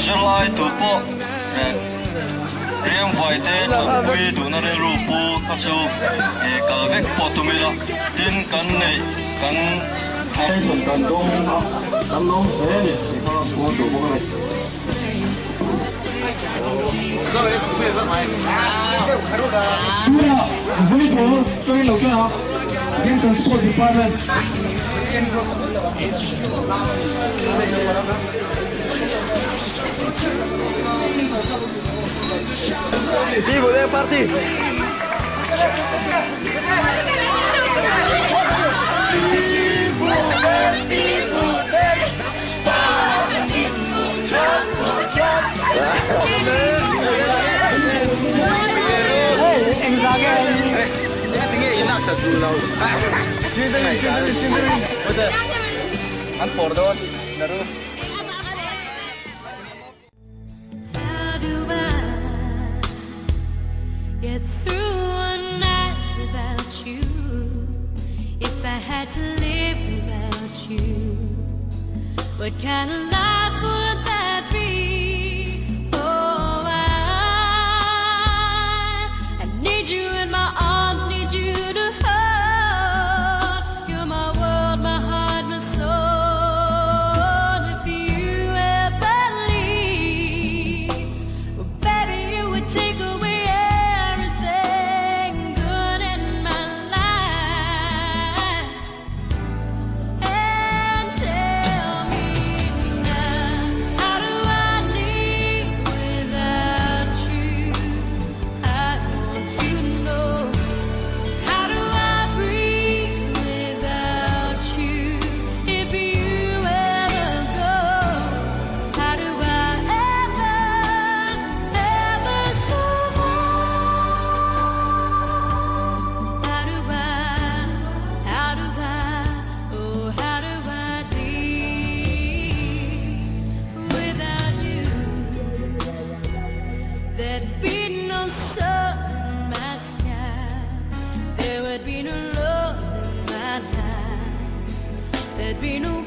July to po riêng vài thế là quy đủ nó để rupu các số cả vết phô tụi mình đó tin cắn này cắn hai phần cắn đông cắn đông thế thì có phô tụi mình này rồi em suy ra mày vui thôi tôi lâu chưa hả game transport department Vivo de party. Anh ra cái tiếng nghe là sợ đủ lâu. Chiến đấu. Betul. An Fordon, baru. Get through one night without you. If I had to live without you, what kind of life would that be? Oh, I need you in my arms, need you to hold. You're my world, my heart, my soul. If you ever leave, well, baby, you would take away there'd be no sun in my sky, there would be no love in my life, there'd be no